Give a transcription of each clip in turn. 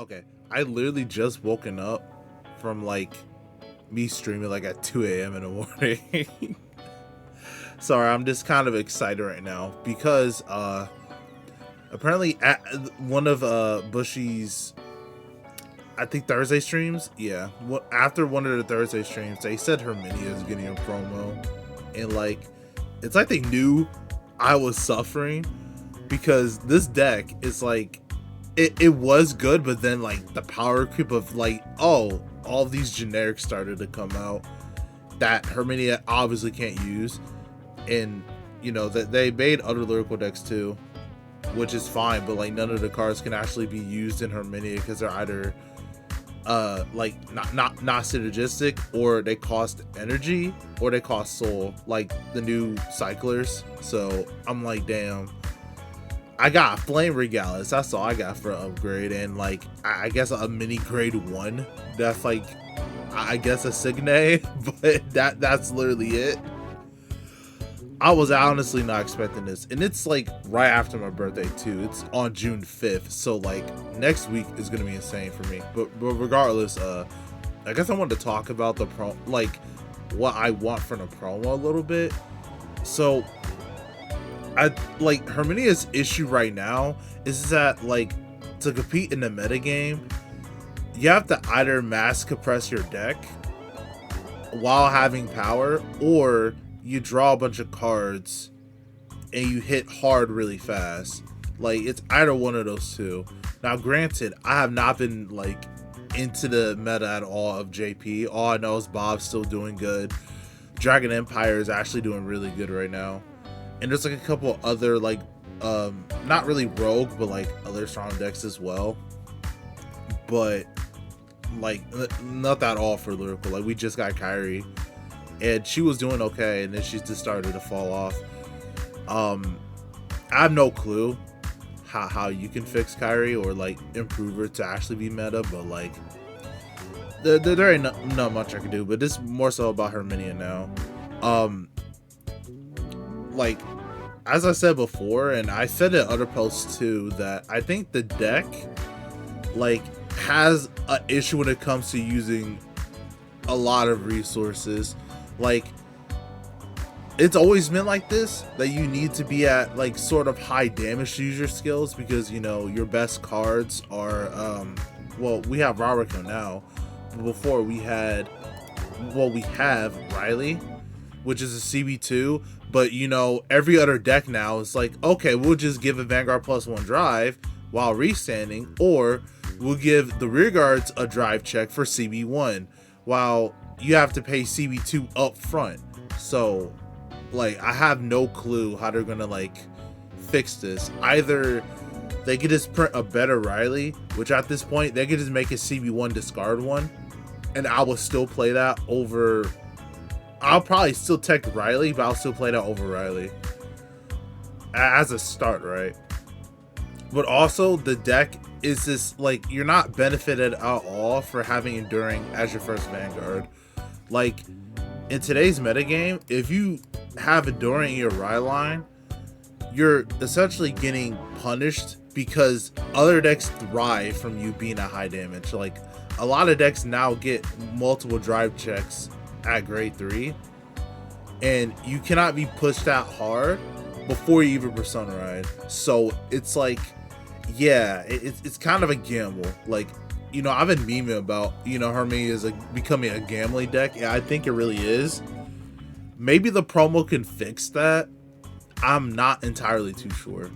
Okay, I literally just woken up from like me streaming like at 2 a.m. in the morning. Sorry, I'm just kind of excited right now because apparently at one of Bushy's, I think Thursday streams, yeah, after one of the Thursday streams, they said Herminia is getting a promo, and like it's like they knew I was suffering because this deck is like it was good, but then like the power creep of like, oh, all these generics started to come out that Herminia obviously can't use, and you know that they made other lyrical decks too, which is fine, but like none of the cards can actually be used in Herminia because they're either like not synergistic, or they cost energy, or they cost soul, like the new cyclers. So I'm like, damn, I got Flame Regalis. That's all I got for upgrade, and like I guess a mini grade 1. That's like I guess a Signe, but that's literally it. I was honestly not expecting this, and it's like right after my birthday too. It's on June 5th, so like next week is gonna be insane for me. But regardless, I guess I wanted to talk about the like what I want from the promo a little bit. So I like Herminia's issue right now is that like to compete in the meta game, you have to either mass compress your deck while having power, or you draw a bunch of cards and you hit hard really fast. Like it's either one of those two. Now granted, I have not been like into the meta at all of JP. All I know is Bob's still doing good. Dragon Empire is actually doing really good right now. And there's like a couple other like not really rogue, but like other strong decks as well. But like not that all for lyrical. Like we just got Kyrie, and she was doing okay, and then she just started to fall off. I have no clue how you can fix Kyrie or like improve her to actually be meta, but like there ain't not much I can do. But this is more so about Herminia now. Like as I said before, and I said in other posts too, that I think the deck like has an issue when it comes to using a lot of resources. Like it's always been like this, that you need to be at like sort of high damage to use your skills, because you know your best cards are well, we have Rarico now, but before we have Riley, which is a CB2, but you know every other deck now is like, okay, we'll just give a Vanguard +1 drive while restanding, or we'll give the rear guards a drive check for CB1 while you have to pay CB2 up front. So like I have no clue how they're gonna like fix this. Either they could just print a better Riley, which at this point they could just make a CB1 discard one, and I will still play that over. I'll probably still take Riley, but I'll still play that over Riley as a start, right? But also the deck is this like you're not benefited at all for having Enduring as your first Vanguard. Like in today's metagame, if you have Enduring in your Rye line, you're essentially getting punished because other decks thrive from you being at high damage. Like a lot of decks now get multiple drive checks at grade 3, and you cannot be pushed that hard before you even Persona Ride. So it's like, yeah, it's kind of a gamble. Like, you know, I've been memeing about, you know, Herminia is like becoming a gambling deck. Yeah, I think it really is. Maybe the promo can fix that. I'm not entirely too sure.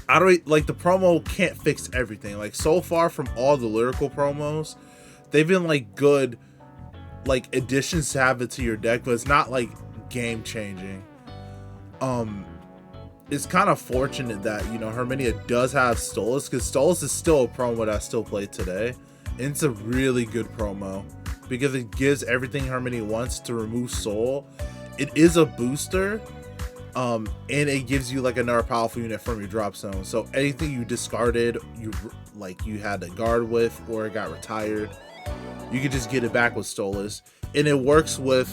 I don't like the promo can't fix everything. Like so far from all the lyrical promos, they've been like good, like additions to have it to your deck, but it's not like game changing. It's kind of fortunate that, you know, Herminia does have Stolas, because Stolas is still a promo that I still play today, and it's a really good promo because it gives everything Herminia wants to remove soul. It is a booster, and it gives you like another powerful unit from your drop zone. So anything you discarded, you had to guard with, or it got retired, you can just get it back with Stolas. And it works with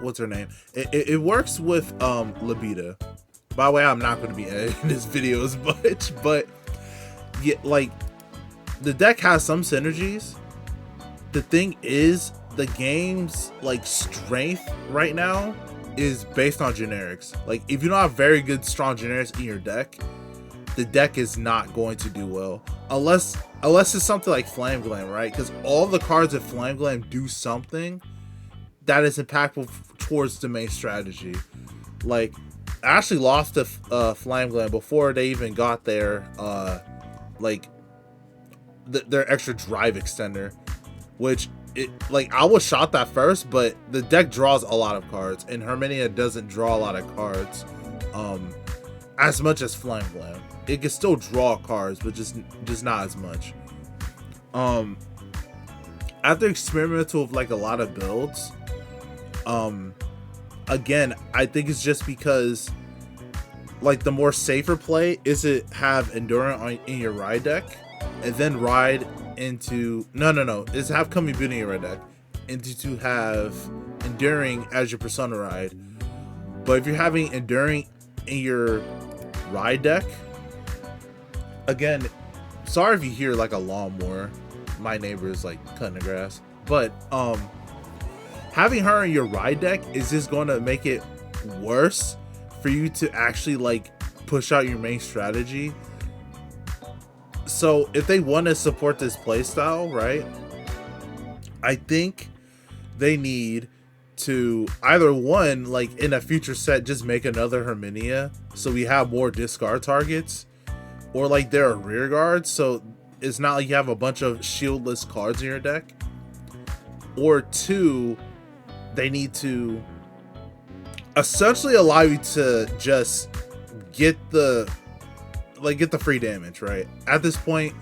what's her name? It works with Libida. By the way, I'm not going to be editing this video as much, but yeah, like the deck has some synergies. The thing is, the game's like strength right now is based on generics. Like if you don't have very good strong generics in your deck, the deck is not going to do well unless it's something like Flame Glam, right? Because all the cards of Flame Glam do something that is impactful towards the main strategy. Like I actually lost to Flame Glam before they even got their their extra drive extender, which I was shocked at first, but the deck draws a lot of cards, and Herminia doesn't draw a lot of cards as much as Flame Glam. It can still draw cards, but just not as much. After experimental with like a lot of builds, again, I think it's just because like the more safer play is to have Endurance in your ride deck, and then ride into is have Kami Boot in your ride deck, and to have Enduring as your Persona ride. But if you're having Enduring in your ride deck, again, sorry if you hear like a lawnmower. My neighbor is like cutting the grass, but having her in your ride deck is just going to make it worse for you to actually like push out your main strategy. So if they want to support this playstyle, right, I think they need to either one, like in a future set, just make another Herminia so we have more discard targets, or like there are rear guards, so it's not like you have a bunch of shieldless cards in your deck. Or two, they need to essentially allow you to just get the free damage, right? At this point,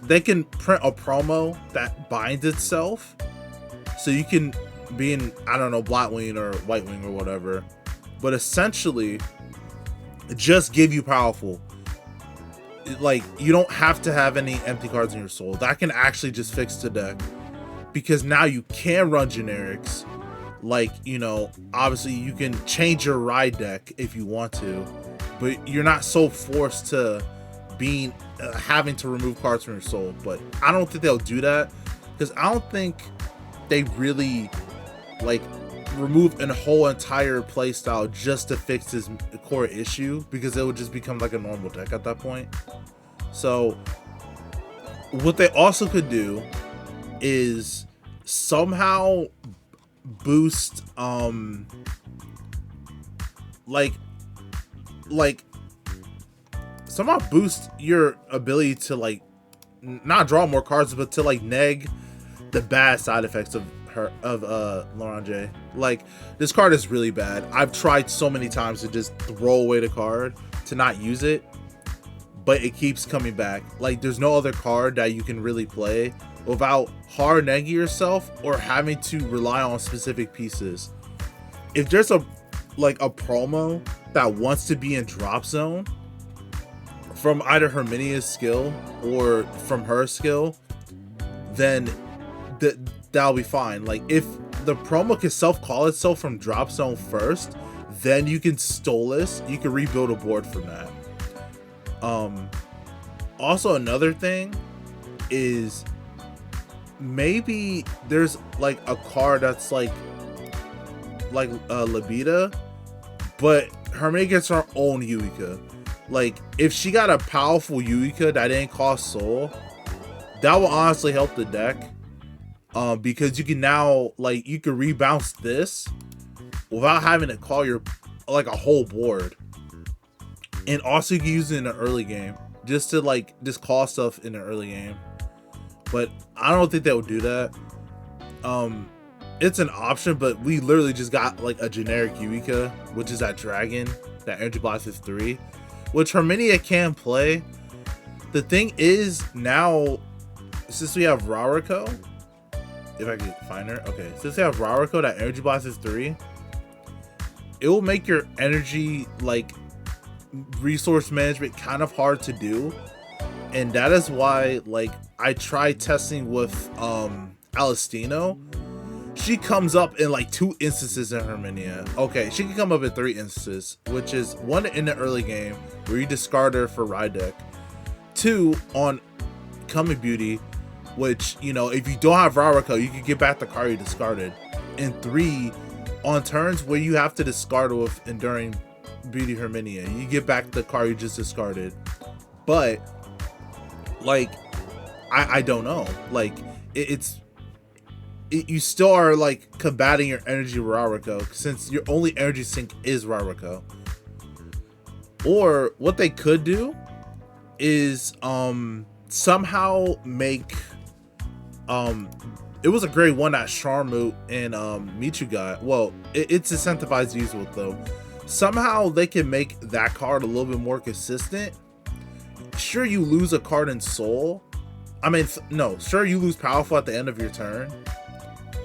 they can print a promo that binds itself, so you can be in, I don't know, Blackwing or Whitewing or whatever, but essentially just give you powerful. Like, you don't have to have any empty cards in your soul. That can actually just fix the deck, because now you can run generics. Like, you know, obviously you can change your ride deck if you want to, but you're not so forced to being having to remove cards from your soul. But I don't think they'll do that, because I don't think they really like remove a whole entire playstyle just to fix this core issue, because it would just become like a normal deck at that point. So what they also could do is somehow boost somehow boost your ability to like not draw more cards, but to like neg the bad side effects of Larange. Like, this card is really bad. I've tried so many times to just throw away the card, to not use it, but it keeps coming back. Like, there's no other card that you can really play without hard negging yourself or having to rely on specific pieces. If there's a promo that wants to be in drop zone from either Herminia's skill or from her skill, then that'll be fine. Like, if the promo can self-call itself from drop zone first, then you can Stolas, you can rebuild a board from that. Also, another thing is maybe there's like a card that's like Labida, but Herminia gets her own Yuika. Like, if she got a powerful Yuika that didn't cost soul, that will honestly help the deck. Because you can now, like, you can rebounce this without having to call your like a whole board, and also you can use it in the early game just to like just call stuff in the early game. But I don't think they would do that. It's an option, but we literally just got like a generic Yuika, which is that dragon, that Energy Blast is 3, which Herminia can play. The thing is, now since we have Rarako, if I can find her, okay, since we have Rarako, that Energy Blast is 3, it will make your energy like resource management kind of hard to do. And that is why, like, I tried testing with Alistino, she comes up in like 2 instances in Herminia. Okay, she can come up in 3 instances, which is 1 in the early game where you discard her for ride deck, 2 on Coming Beauty, which, you know, if you don't have Rarico, you can get back the card you discarded, and 3 on turns where you have to discard with Enduring Beauty Herminia, you get back the card you just discarded. But like, I don't know, like you still are like combating your energy Rarico, since your only energy sink is Rarico. Or what they could do is somehow make it was a grade 1 that Charmoot and Michu got. Well, it's incentivized use with though. Somehow they can make that card a little bit more consistent. Sure, you lose a card in Soul. I mean, no, sure, you lose Powerful at the end of your turn,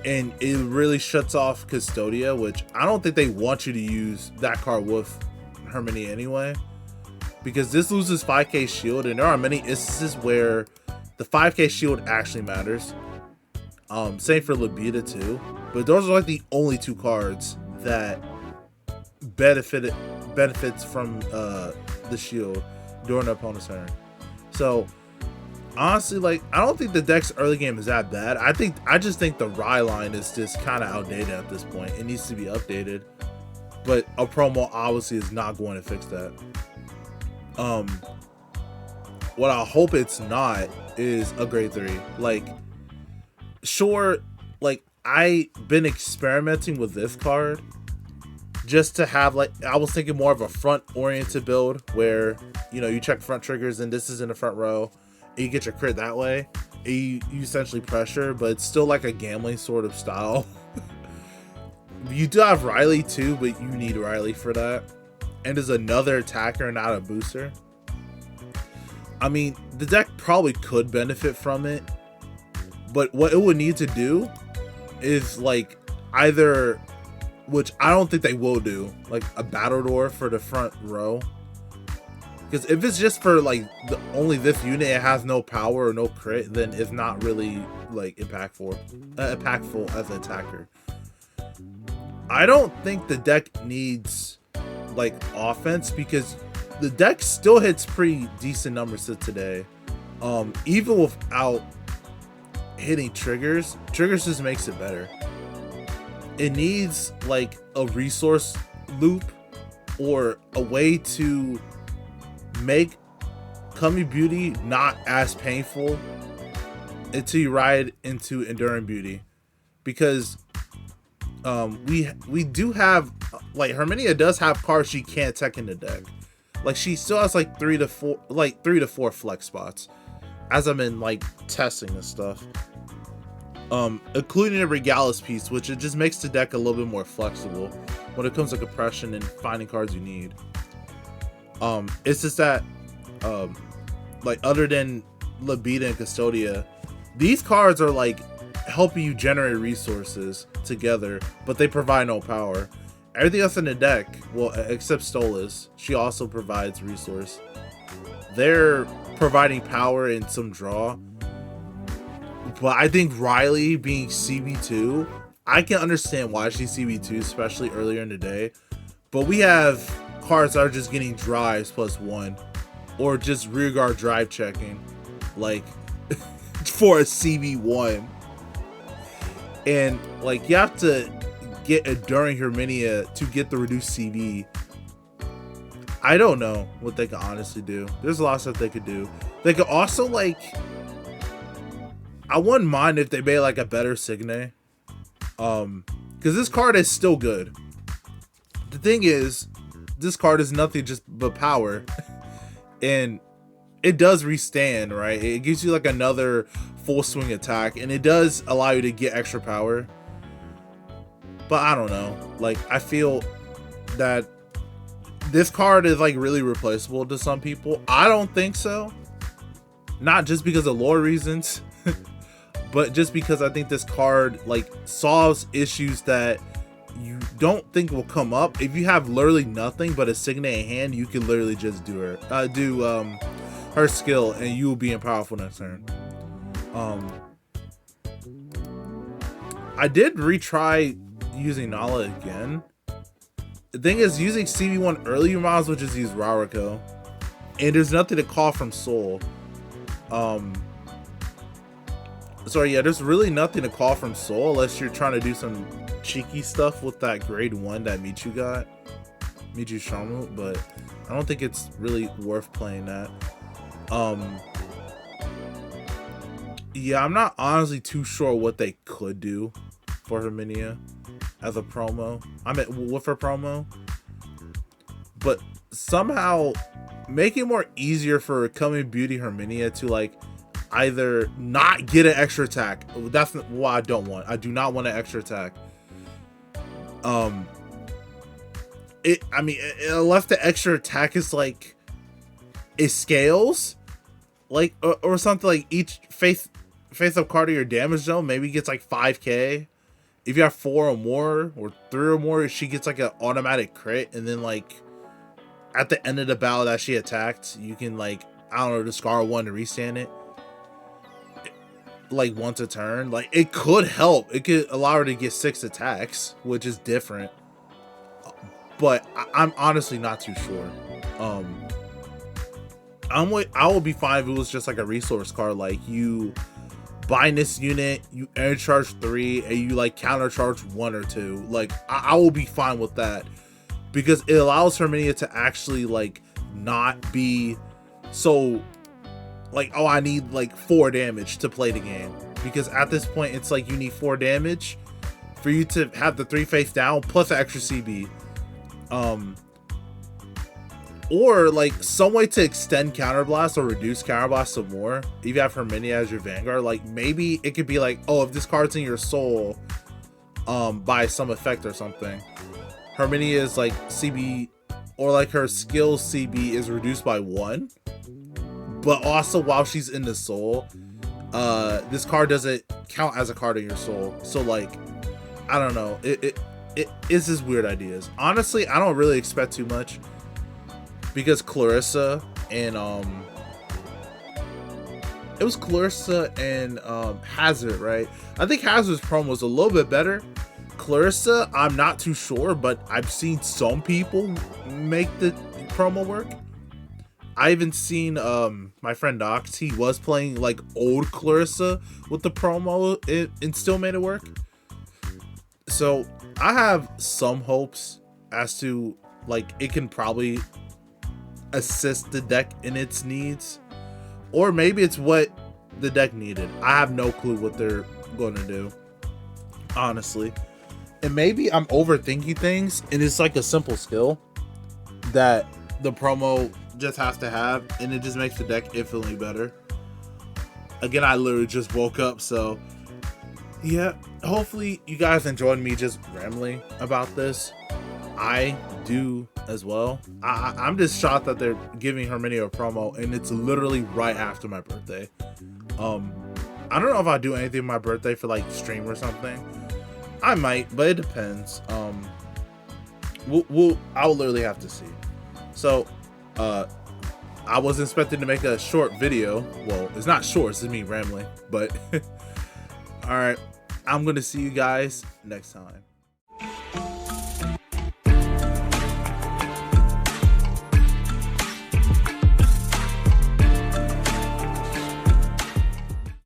and it really shuts off Custodia, which I don't think they want you to use that card with Herminia anyway, because this loses 5k shield, and there are many instances where the 5k shield actually matters. Same for Libido too, but those are like the only 2 cards that benefits from the shield during the opponent's turn. So honestly, like, I don't think the deck's early game is that bad. I just think the Rye line is just kind of outdated at this point. It needs to be updated, but a promo obviously is not going to fix that. What I hope it's not is a grade 3. Like, sure, like, I've been experimenting with this card just to have, like, I was thinking more of a front oriented build where, you know, you check front triggers and this is in the front row and you get your crit that way, and you essentially pressure, but it's still like a gambling sort of style. You do have Riley too, but you need Riley for that, and as another attacker, not a booster. I mean, the deck probably could benefit from it, but what it would need to do is, like, either, which I don't think they will do, like a Battle Door for the front row. Because if it's just for, like, only this unit, it has no power or no crit, then it's not really, like, impactful as an attacker. I don't think the deck needs, like, offense, because the deck still hits pretty decent numbers to today. Even without hitting triggers just makes it better. It needs, like, a resource loop or a way to make Coming Beauty not as painful until you ride into Enduring Beauty, because we do have, like, Herminia does have cards she can't tech in the deck. Like, she still has like 3 to 4 flex spots as I'm in, like, testing this stuff, including a Regalis piece, which it just makes the deck a little bit more flexible when it comes to compression and finding cards you need. It's just that, like, other than Libido and Custodia, these cards are, like, helping you generate resources together, but they provide no power. Everything else in the deck, well, except Stolas, she also provides resource. They're providing power and some draw. But I think Riley being CB2, I can understand why she's CB2, especially earlier in the day. But we have cards that are just getting drives +1, or just rearguard drive checking, like, for a CB1. And, like, you have to get Enduring Herminia to get the reduced CB. I don't know what they can honestly do. There's a lot of stuff they could do. They could also, like, I wouldn't mind if they made, like, a better Signe. Because this card is still good. The thing is, this card is nothing just but power. And it does restand, right? It gives you, like, another full swing attack, and it does allow you to get extra power. But I don't know. Like, I feel that this card is, like, really replaceable to some people. I don't think so. Not just because of lore reasons, but just because I think this card, like, solves issues that you don't think will come up. If you have literally nothing but a Signe in hand, you can literally just do her skill, and you will be in powerful next turn. I did retry using Nala again. The thing is, using CB1 early, you might as well just use Rarako. And there's nothing to call from Soul. Sorry, yeah, there's really nothing to call from Soul unless you're trying to do some cheeky stuff with that grade 1 that Michu got. Michu Shamu, but I don't think it's really worth playing that. Yeah, I'm not honestly too sure what they could do for Herminia as a promo. I mean, with her promo. But somehow make it more easier for Coming Beauty Herminia to like either not get an extra attack. That's what I don't want. I do not want an extra attack. Unless the extra attack is like it scales, like or something, like each face up card of your damage zone maybe gets like 5k. If you have 4 or more or 3 or more, she gets like an automatic crit, and then like at the end of the battle that she attacked, you can like, I don't know, discard 1 to restand it like once a turn. Like it could help. It could allow her to get 6 attacks, which is different. But I'm honestly not too sure. I will be fine if it was just like a resource card, like you bind this unit, you air charge 3, and you like counter charge 1 or 2. Like I will be fine with that, because it allows Herminia to actually like not be so like, oh, I need like 4 damage to play the game, because at this point it's like you need 4 damage for you to have the 3 face down plus an extra CB. Or like some way to extend counterblast or reduce counterblast some more if you have Herminia as your Vanguard. Like maybe it could be like, oh, if this card's in your soul by some effect or something, Herminia is like CB, or like her skill CB is reduced by 1, but also while she's in the soul, this card doesn't count as a card in your soul. So like, I don't know, it is just weird ideas. Honestly, I don't really expect too much, because Clarissa and it was Clarissa and Hazard, right? I think Hazard's promo was a little bit better. Clarissa, I'm not too sure, but I've seen some people make the promo work. I even seen my friend Dox, he was playing like old Clarissa with the promo and still made it work. So I have some hopes as to like it can probably assist the deck in its needs, or maybe it's what the deck needed. I have no clue what they're going to do, honestly. And maybe I'm overthinking things, and it's like a simple skill that the promo just has to have, and it just makes the deck infinitely better. Again, I literally just woke up, so yeah, hopefully you guys enjoyed me just rambling about this. I do as well. I'm just shocked that they're giving Herminia a promo, and it's literally right after my birthday. I don't know if I'll do anything on my birthday for like stream or something. I might, but it depends. I'll literally have to see. So I was expecting to make a short video. Well, it's not short, it's me rambling, but all right, I'm gonna see you guys next time.